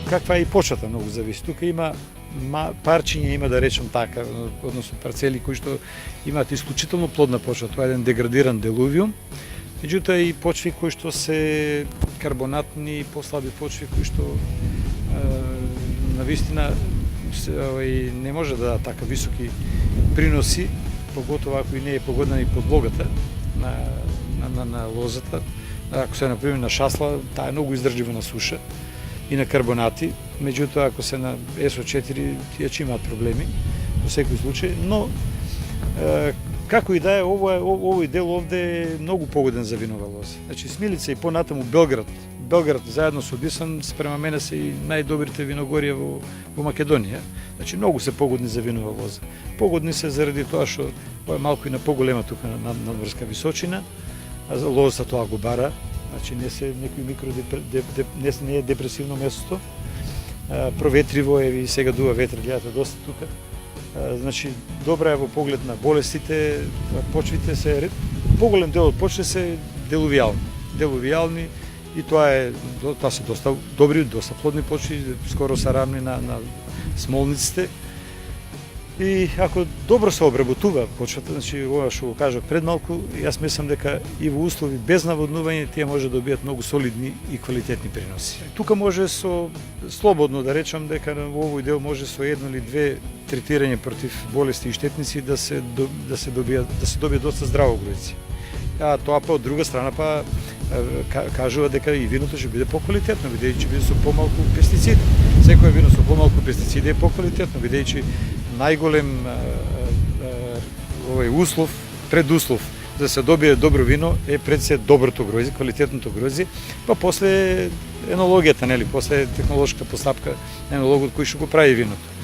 каква е и почвата многу зависи. Тука има парчиња, има да речем така, односно парцели кои што имаат исклучително плодна почва, тоа е еден деградиран делувиум. Меѓутоа и почви кои што се карбонатни, послаби почви кои што навистина не може да дадат така високи приноси, поготово ако и не е погодна и подлогата на лозата. Ако се например на шасла, таа е многу издржлива на суша и на карбонати, меѓутоа ако се на СО4 тие ќе имаат проблеми во секој случај, но како и да е, овој дел овде е многу погоден за винова лоза. Значи Смилица и понатаму Белград заедно со Одисан спрема мене се и најдобрите виногорија во Македонија. Значи многу се погодни за винова лоза. Погодни се заради тоа што е малку и на поголема тука на надморска височина, а лозата тоа го бара. Значи не се некој не е депресивно место. Проветриво е и сега дува ветер, гледате доста тука. Значи добра е во поглед на болестите, почвите се поголем дел од почвите се делувијални и тоа се доста добри, доста плодни почви, скоро се равни на смолниците. И ако добро се обработува почвата, значи ова што го кажав пред малку, јас мислам дека и во услови без наводнување тие може да добијат многу солидни и квалитетни приноси. Тука може со слободно да речам дека во овој дел може со едно или две третирање против болести и штетници да се добие доста здраво гројце. А тоа па од друга страна па кажува дека и виното ќе биде поквалитетно, бидејќи ќе биде со помалку пестициди. Секој вино со помалку пестициди е поквалитетно, бидејќи најголем услов, предуслов да се добие добро вино е пред се доброто гројзе, квалитетното гројзе, па после енологијата, нели, после технолошката постапка енологот кој што го прави виното.